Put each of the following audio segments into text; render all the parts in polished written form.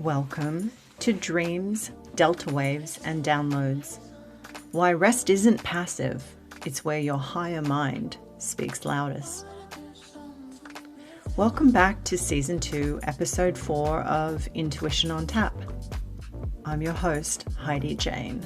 Welcome to Dreams, Delta Waves and Downloads. Why rest isn't passive, it's where your higher mind speaks loudest. Welcome back to Season 2, Episode 4 of Intuition on Tap. I'm your host, Heidi Jane.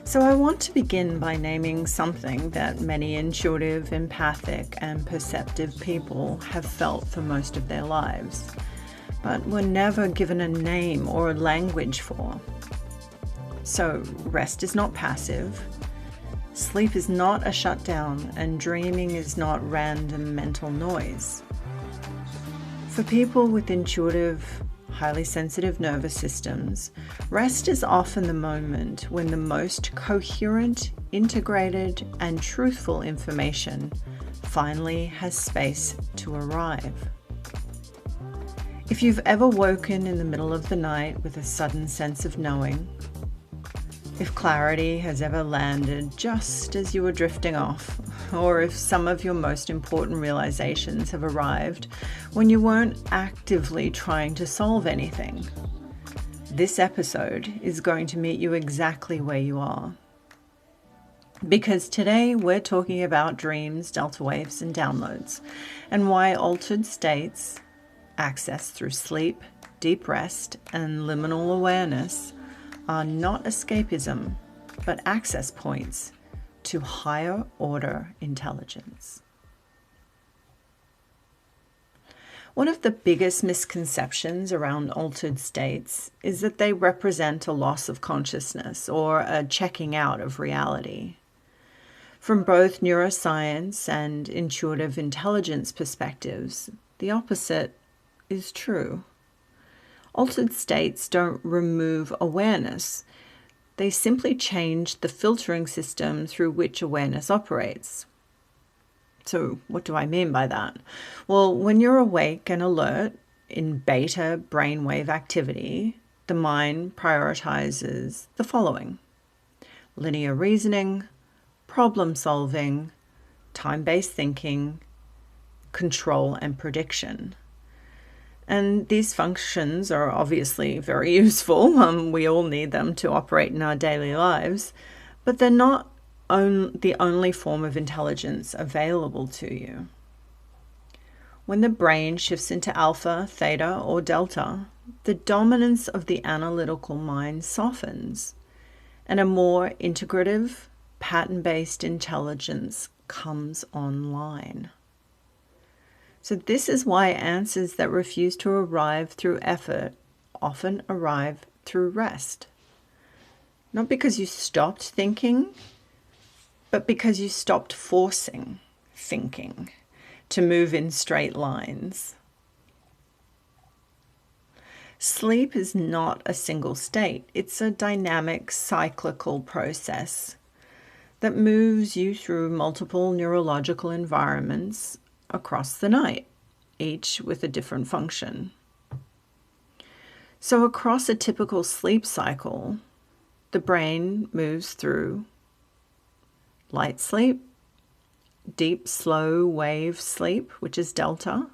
So I want to begin by naming something that many intuitive, empathic and perceptive people have felt for most of their lives, but were never given a name or a language for. So rest is not passive, sleep is not a shutdown, and dreaming is not random mental noise. For people with intuitive, highly sensitive nervous systems, rest is often the moment when the most coherent, integrated, and truthful information finally has space to arrive. If you've ever woken in the middle of the night with a sudden sense of knowing, if clarity has ever landed just as you were drifting off, or if some of your most important realizations have arrived when you weren't actively trying to solve anything, this episode is going to meet you exactly where you are. Because today we're talking about dreams, delta waves, and downloads, and why altered states, accessed through sleep, deep rest, and liminal awareness, are not escapism, but access points to higher order intelligence. One of the biggest misconceptions around altered states is that they represent a loss of consciousness or a checking out of reality. From both neuroscience and intuitive intelligence perspectives, the opposite is true. Altered states don't remove awareness. They simply change the filtering system through which awareness operates. So what do I mean by that? Well, when you're awake and alert in beta brainwave activity, the mind prioritizes the following: linear reasoning, problem solving, time-based thinking, control and prediction. And these functions are obviously very useful. We all need them to operate in our daily lives, but they're not the only form of intelligence available to you. When the brain shifts into alpha, theta, or delta, the dominance of the analytical mind softens, and a more integrative, pattern-based intelligence comes online. So this is why answers that refuse to arrive through effort often arrive through rest. Not because you stopped thinking, but because you stopped forcing thinking to move in straight lines. Sleep is not a single state. It's a dynamic, cyclical process that moves you through multiple neurological environments across the night, each with a different function. So across a typical sleep cycle, the brain moves through light sleep, deep slow wave sleep, which is delta,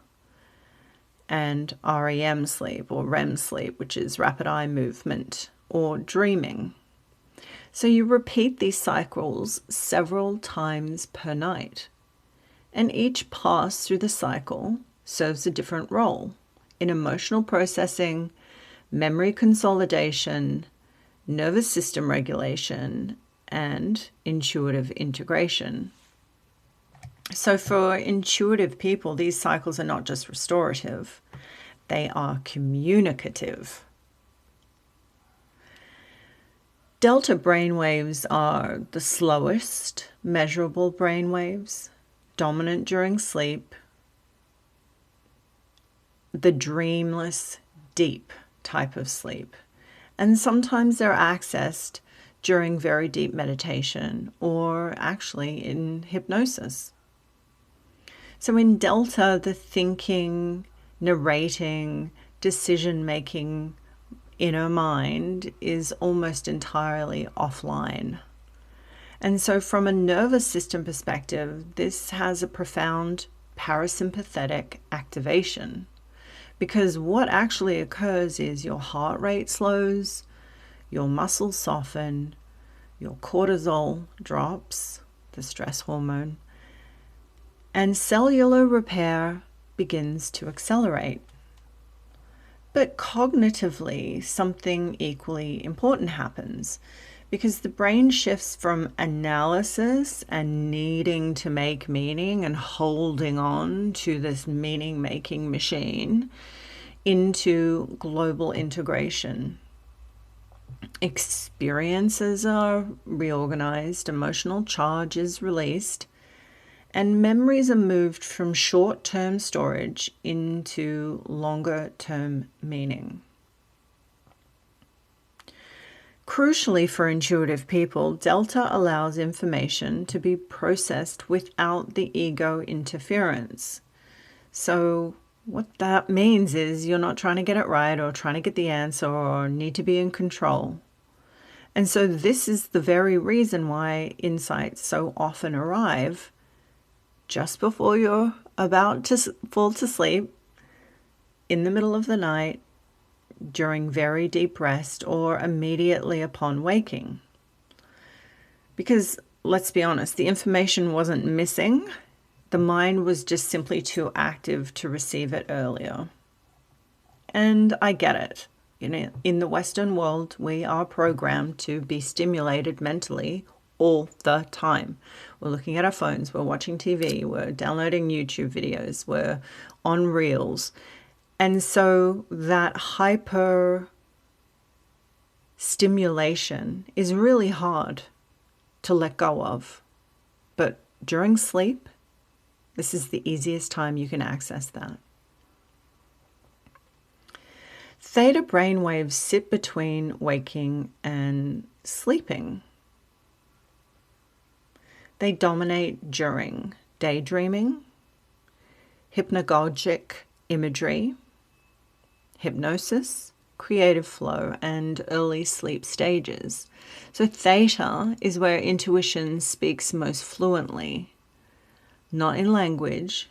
and REM sleep or REM sleep, which is rapid eye movement or dreaming. So you repeat these cycles several times per night. And each pass through the cycle serves a different role in emotional processing, memory consolidation, nervous system regulation, and intuitive integration. So for intuitive people, these cycles are not just restorative, they are communicative. Delta brainwaves are the slowest measurable brainwaves, dominant during sleep, the dreamless, deep type of sleep. And sometimes they're accessed during very deep meditation or actually in hypnosis. So in Delta, the thinking, narrating, decision-making inner mind is almost entirely offline. And so from a nervous system perspective, this has a profound parasympathetic activation Because what actually occurs is your heart rate slows, your muscles soften, your cortisol drops, the stress hormone, and cellular repair begins to accelerate. But cognitively, something equally important happens, because the brain shifts from analysis and needing to make meaning and holding on to this meaning-making machine into global integration. Experiences are reorganized, emotional charge is released, and memories are moved from short-term storage into longer-term meaning. Crucially for intuitive people, delta allows information to be processed without the ego interference. So what that means is you're not trying to get it right or trying to get the answer or need to be in control. And so this is the very reason why insights so often arrive just before you're about to fall to sleep, in the middle of the night, during very deep rest, or immediately upon waking. Because, let's be honest, the information wasn't missing. The mind was just simply too active to receive it earlier. And I get it. In the Western world, we are programmed to be stimulated mentally all the time. We're looking at our phones, we're watching TV, we're downloading YouTube videos, we're on Reels. And so that hyper stimulation is really hard to let go of. But during sleep, this is the easiest time you can access that. Theta brainwaves sit between waking and sleeping. They dominate during daydreaming, hypnagogic imagery, hypnosis, creative flow, and early sleep stages. So theta is where intuition speaks most fluently, not in language,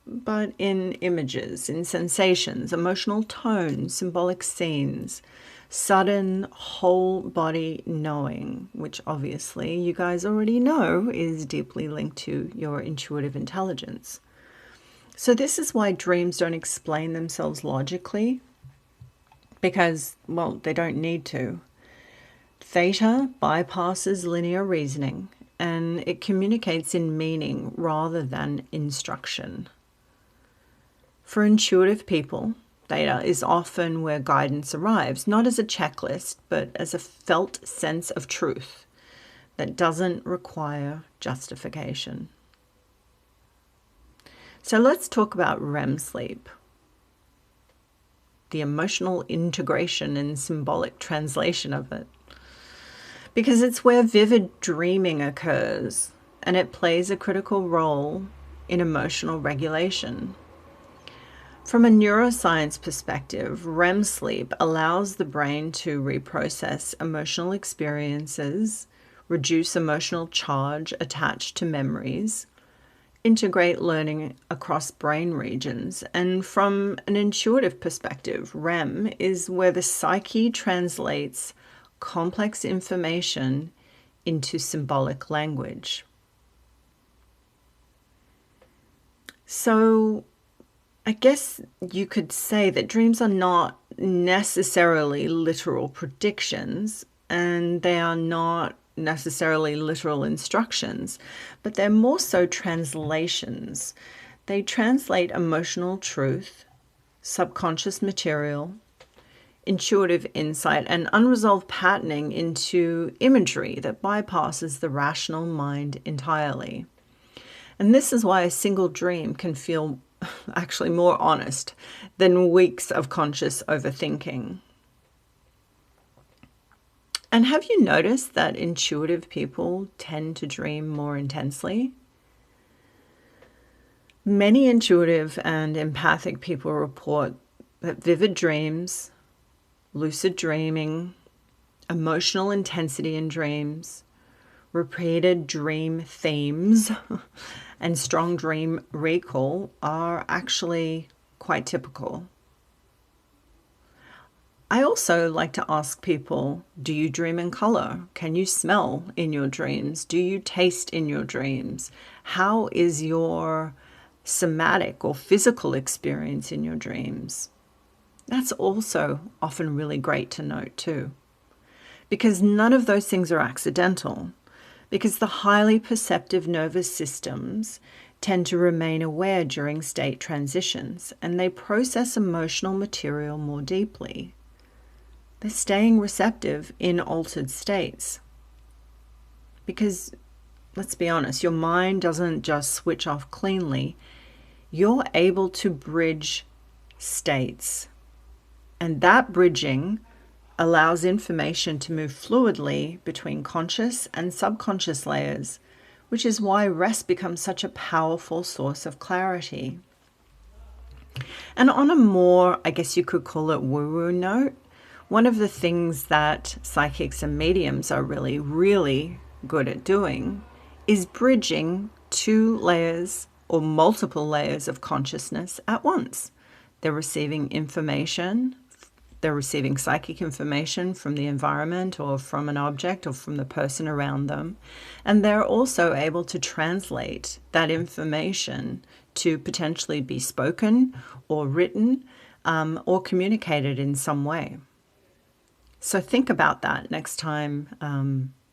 but in images, in sensations, emotional tones, symbolic scenes, sudden whole body knowing, which obviously you guys already know is deeply linked to your intuitive intelligence. So this is why dreams don't explain themselves logically, because, well, they don't need to. Theta bypasses linear reasoning, and it communicates in meaning rather than instruction. For intuitive people, theta is often where guidance arrives, not as a checklist, but as a felt sense of truth that doesn't require justification. So let's talk about REM sleep, the emotional integration and symbolic translation of it. Because it's where vivid dreaming occurs, and it plays a critical role in emotional regulation. From a neuroscience perspective, REM sleep allows the brain to reprocess emotional experiences, reduce emotional charge attached to memories, integrate learning across brain regions. And from an intuitive perspective, REM is where the psyche translates complex information into symbolic language. So I guess you could say that dreams are not necessarily literal predictions, and they are not necessarily literal instructions, but they're more so translations. They translate emotional truth, subconscious material, intuitive insight, and unresolved patterning into imagery that bypasses the rational mind entirely. And this is why a single dream can feel actually more honest than weeks of conscious overthinking. And have you noticed that intuitive people tend to dream more intensely? Many intuitive and empathic people report that vivid dreams, lucid dreaming, emotional intensity in dreams, repeated dream themes, and strong dream recall are actually quite typical. I also like to ask people, do you dream in color? Can you smell in your dreams? Do you taste in your dreams? How is your somatic or physical experience in your dreams? That's also often really great to note too, because none of those things are accidental, because the highly perceptive nervous systems tend to remain aware during state transitions, and they process emotional material more deeply. They're staying receptive in altered states. Because, let's be honest, your mind doesn't just switch off cleanly. You're able to bridge states. And that bridging allows information to move fluidly between conscious and subconscious layers, which is why rest becomes such a powerful source of clarity. And on a more, I guess you could call it woo-woo note, one of the things that psychics and mediums are really, really good at doing is bridging two layers or multiple layers of consciousness at once. They're receiving information, they're receiving psychic information from the environment or from an object or from the person around them, and they're also able to translate that information to potentially be spoken or written or communicated in some way. So think about that next time,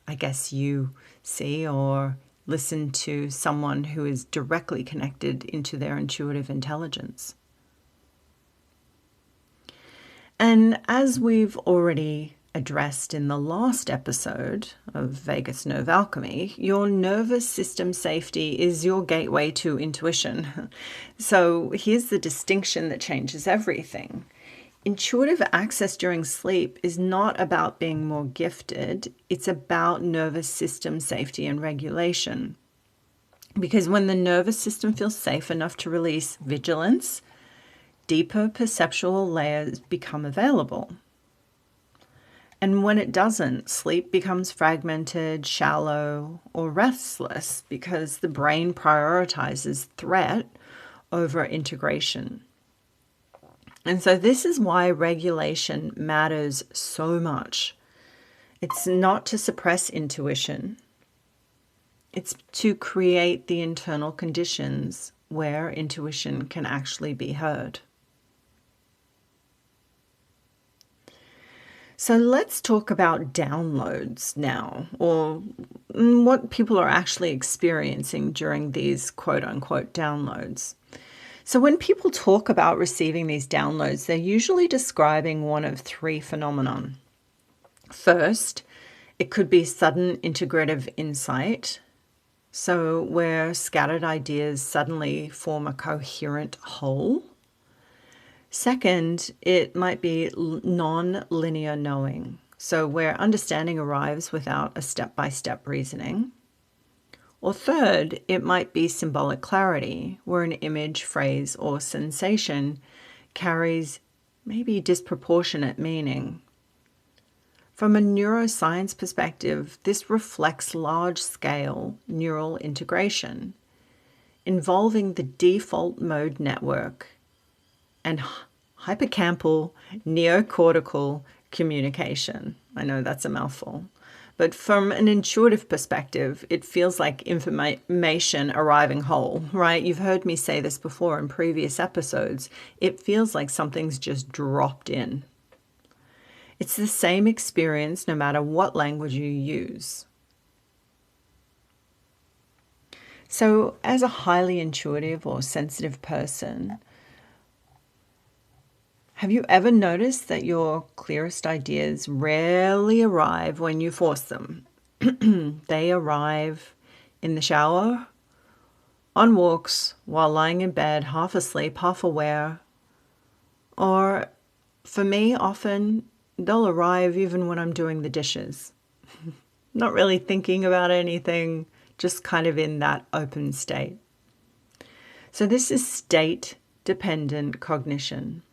I guess you see or listen to someone who is directly connected into their intuitive intelligence. And as we've already addressed in the last episode of Vagus Nerve Alchemy, your nervous system safety is your gateway to intuition. So here's the distinction that changes everything. Intuitive access during sleep is not about being more gifted. It's about nervous system safety and regulation. Because when the nervous system feels safe enough to release vigilance, deeper perceptual layers become available. And when it doesn't, sleep becomes fragmented, shallow, or restless because the brain prioritizes threat over integration. And so this is why regulation matters so much. It's not to suppress intuition. It's to create the internal conditions where intuition can actually be heard. So let's talk about downloads now, or what people are actually experiencing during these quote-unquote downloads. So when people talk about receiving these downloads, they're usually describing one of three phenomena. First, it could be sudden integrative insight, so where scattered ideas suddenly form a coherent whole. Second, it might be non-linear knowing, so where understanding arrives without a step-by-step reasoning. Or third, it might be symbolic clarity, where an image, phrase, or sensation carries maybe disproportionate meaning. From a neuroscience perspective, this reflects large-scale neural integration, involving the default mode network and hippocampal neocortical communication. I know that's a mouthful. But from an intuitive perspective, it feels like information arriving whole, right? You've heard me say this before in previous episodes. It feels like something's just dropped in. It's the same experience no matter what language you use. So as a highly intuitive or sensitive person, have you ever noticed that your clearest ideas rarely arrive when you force them? They arrive in the shower, on walks, while lying in bed, half asleep, half aware. Or for me, often they'll arrive even when I'm doing the dishes. Not really thinking about anything, just kind of in that open state. So this is state-dependent cognition.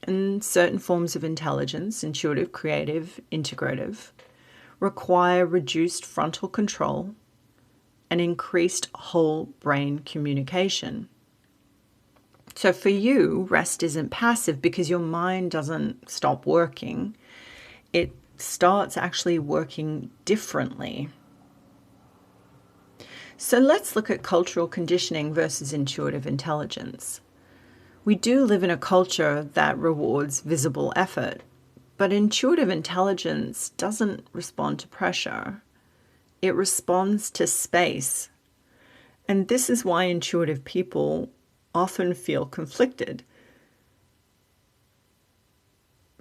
And certain forms of intelligence, intuitive, creative, integrative, require reduced frontal control and increased whole brain communication. So for you, rest isn't passive because your mind doesn't stop working. It starts actually working differently. So let's look at cultural conditioning versus intuitive intelligence. We do live in a culture that rewards visible effort, but intuitive intelligence doesn't respond to pressure. It responds to space. And this is why intuitive people often feel conflicted.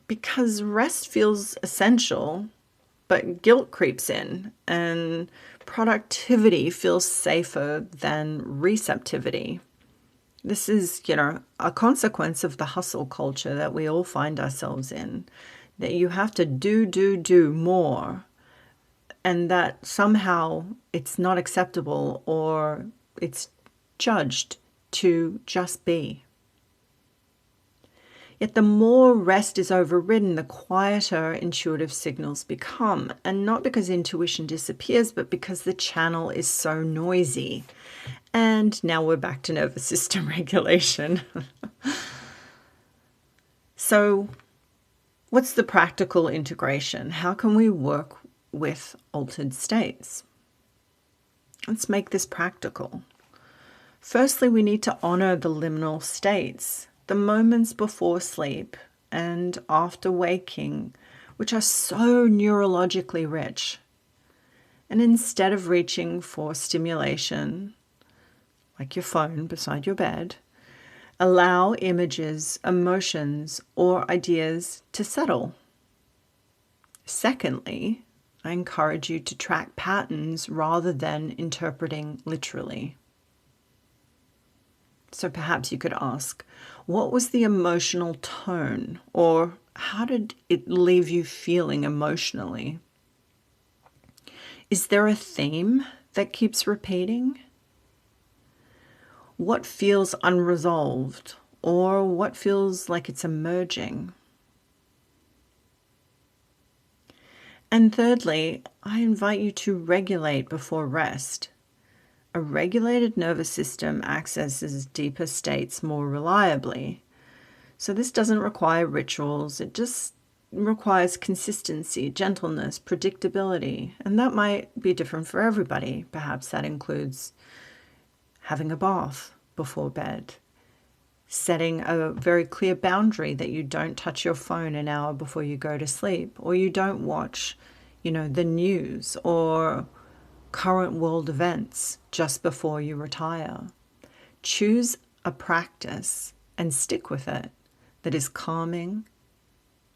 Because rest feels essential, but guilt creeps in, and productivity feels safer than receptivity. This is, a consequence of the hustle culture that we all find ourselves in, that you have to do more, and that somehow it's not acceptable or it's judged to just be. Yet the more rest is overridden, the quieter intuitive signals become. And not because intuition disappears, but because the channel is so noisy. And now we're back to nervous system regulation. So what's the practical integration? How can we work with altered states? Let's make this practical. Firstly, we need to honor the liminal states, the moments before sleep and after waking, which are so neurologically rich. And instead of reaching for stimulation, like your phone beside your bed, allow images, emotions, or ideas to settle. Secondly, I encourage you to track patterns rather than interpreting literally. So perhaps you could ask, what was the emotional tone? Or how did it leave you feeling emotionally? Is there a theme that keeps repeating? What feels unresolved? Or what feels like it's emerging? And thirdly, I invite you to regulate before rest. A regulated nervous system accesses deeper states more reliably. So this doesn't require rituals, it just requires consistency, gentleness, predictability. And that might be different for everybody. Perhaps that includes having a bath before bed, setting a very clear boundary that you don't touch your phone an hour before you go to sleep, or you don't watch, the news or current world events just before you retire. Choose a practice and stick with it that is calming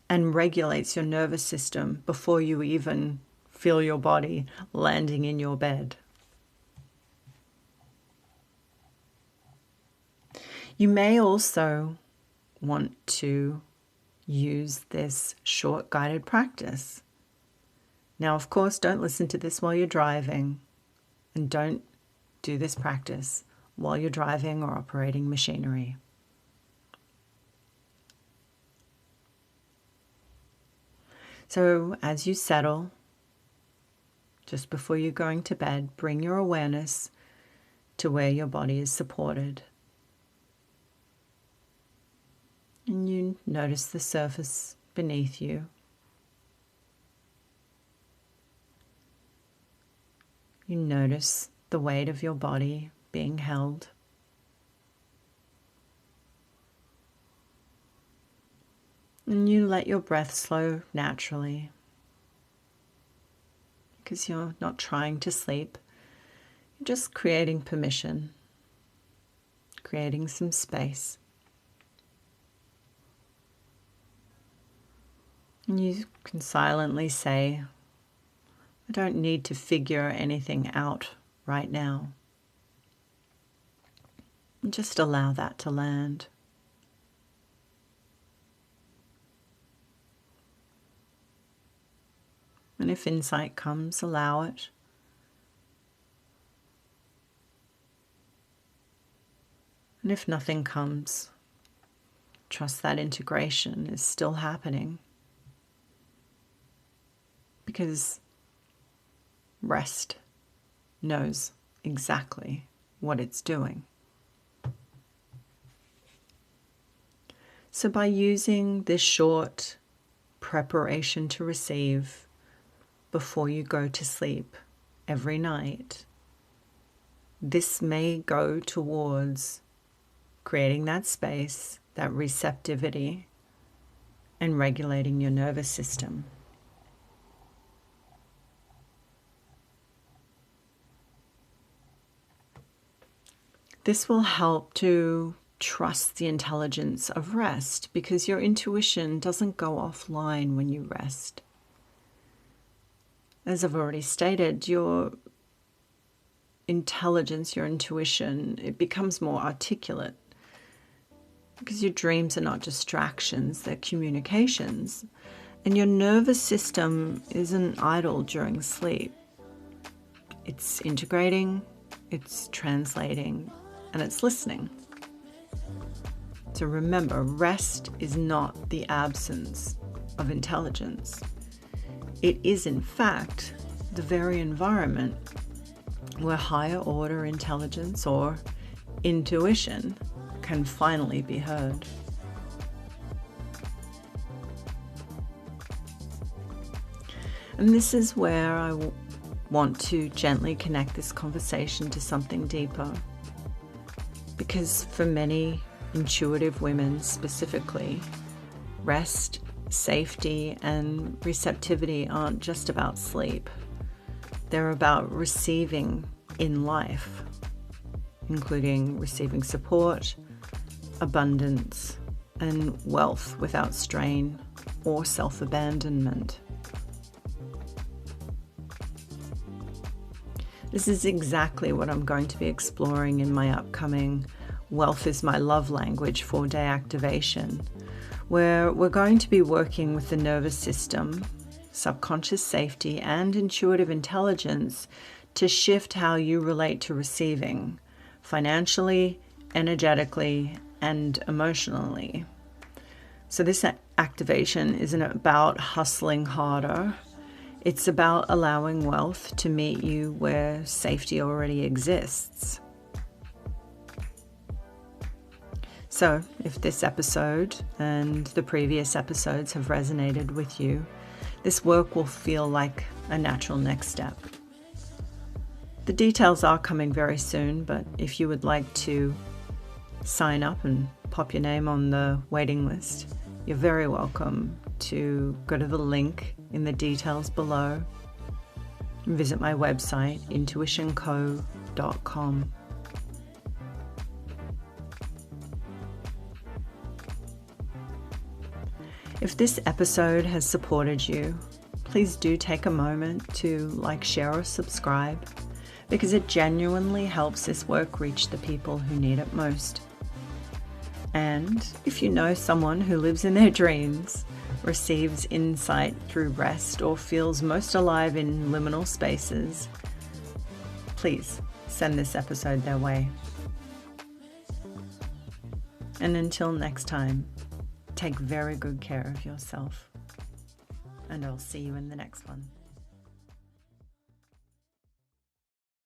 and regulates your nervous system before you even feel your body landing in your bed. You may also want to use this short guided practice. Now, of course, don't listen to this while you're driving, and don't do this practice while you're driving or operating machinery. So as you settle, just before you're going to bed, bring your awareness to where your body is supported. And you notice the surface beneath you. You notice the weight of your body being held. And you let your breath slow naturally, because you're not trying to sleep. You're just creating permission, creating some space. And you can silently say, I don't need to figure anything out right now. And just allow that to land. And if insight comes, allow it. And if nothing comes, trust that integration is still happening. Because rest knows exactly what it's doing. So by using this short preparation to receive before you go to sleep every night, this may go towards creating that space, that receptivity, and regulating your nervous system. This will help to trust the intelligence of rest, because your intuition doesn't go offline when you rest. As I've already stated, your intelligence, your intuition, it becomes more articulate because your dreams are not distractions, they're communications. And your nervous system isn't idle during sleep. It's integrating, it's translating, and it's listening. So remember, rest is not the absence of intelligence. It is, in fact, the very environment where higher order intelligence or intuition can finally be heard. And this is where I want to gently connect this conversation to something deeper. Because for many intuitive women specifically, rest, safety, and receptivity aren't just about sleep. They're about receiving in life, including receiving support, abundance, and wealth without strain or self-abandonment. This is exactly what I'm going to be exploring in my upcoming Wealth is My Love Language 4-day activation, where we're going to be working with the nervous system, subconscious safety, and intuitive intelligence to shift how you relate to receiving, financially, energetically, and emotionally. So this activation isn't about hustling harder. It's about allowing wealth to meet you where safety already exists. So if this episode and the previous episodes have resonated with you, this work will feel like a natural next step. The details are coming very soon, but if you would like to sign up and pop your name on the waiting list, you're very welcome to go to the link in the details below and visit my website, intuitionco.com. If this episode has supported you, please do take a moment to like, share, or subscribe, because it genuinely helps this work reach the people who need it most. And if you know someone who lives in their dreams, receives insight through rest, or feels most alive in liminal spaces, please send this episode their way. And until next time, take very good care of yourself, and I'll see you in the next one.